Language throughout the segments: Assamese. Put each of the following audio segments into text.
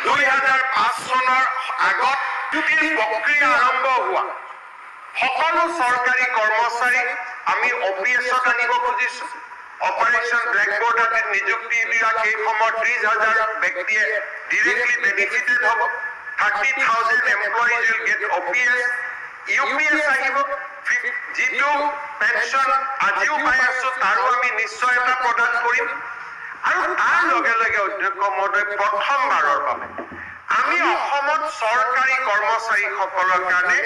2005 চনৰ আগত প্ৰক্ৰিয়া আৰম্ভ হোৱা সকলো চৰকাৰী কৰ্মচাৰী আমি অপিএছত আনিব খুজিছো অপাৰেশন ব্ল্যাকবোৰ্ড আদিত নিযুক্তি দিয়া সেই সময়ত 30,000 ব্যক্তিয়ে ডিৰেক্টলি বেনিফিটেড হ'ব 30,000 employees will get OPS UPS আহিব যিটো পেনশন আজিও পাই আছো তাৰো আমি নিশ্চয় এটা প্ৰদান কৰিম আৰু তাৰ লগে লগে অধ্যক্ষ মহোদয় প্ৰথমবাৰৰ বাবে আমি অসমত চৰকাৰী কৰ্মচাৰীসকলৰ কাৰণে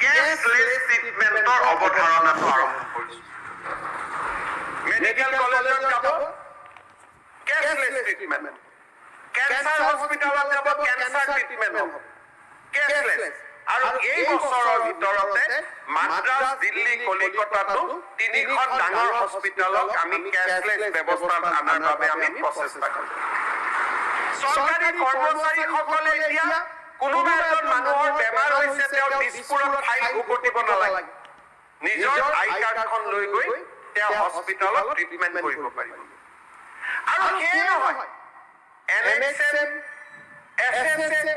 কেছলেছ ট্ৰিটমেন্টৰ অৱধাৰণাটো আৰম্ভ কৰিছো মেডিকেল কলেজত যাব কেছলেছ ট্ৰিটমেন্ট ক্যান্সাৰ হস্পিটালত যাব ক্যান্সাৰ ট্ৰিটমেন্ট হ'ব কেছলেছ আৰু এই বছৰৰ ভিতৰতে মাদ্ৰাজ দিল্লী কলিকতাটো তিনিখন ডাঙৰ হস্পিটালত আমি কেছলেছ ব্যৱস্থা আনাৰ বাবে আমি প্ৰচেষ্টা কৰিম চৰকাৰী কৰ্মচাৰীসকলে এতিয়া কোনোবা এজন মানুহৰ বেমাৰ হৈছে তেওঁ দিছপুৰত ফাইল উভতিব নালাগে নিজৰ আই কাৰ্ডখন লৈ গৈ তেওঁ হস্পিটালত ট্ৰিটমেন্ট কৰিব পাৰিব আৰু সেই নহয় NHM SSM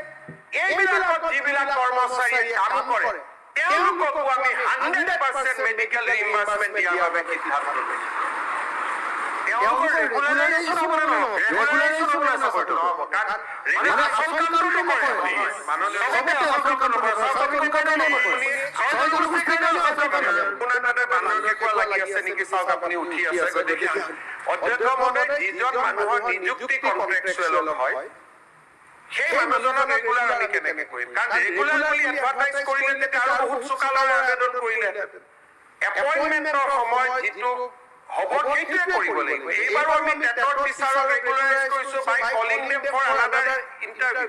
এইবিলাকত যিবিলাক কৰ্মচাৰীয়ে কাম কৰে তেওঁলোককো আমি 100% মেডিকেল ৰিইম্বাৰ্সমেন্ট দিয়াৰ বাবে সিদ্ধান্ত লৈছো তেওঁলোকৰ ৰেগুলাৰাইজেশ্যন হ'ব নহয় ৰেগুলাৰাইজেশ্যন হ'ব ছাপৰ্ট হ'ব কাৰণ ৰেগুলাৰাইজেশ্যন কামটো কৰে মাননীয় অধ্যক্ষ মহোদয় যিজন মানুহৰ নিযুক্তি কন্ট্ৰেকচুৱেল হয় সেই মানুহজনক ৰেগুলাৰ আমি কেনেকৈ কৰিম কাৰণ ৰেগুলাৰ বুলি এডভাৰটাইজ কৰিলে তেতিয়া আৰু বহুত চোকালৰ আবেদন কৰিলে এপইণ্টমেণ্টৰ সময় যিটো হ'ব সেইটোৱে কৰিব লাগিব এইবাৰো আমি টেটৰ বিচাৰক ৰেগুলাৰাইজ কৰিছো by calling them for another interview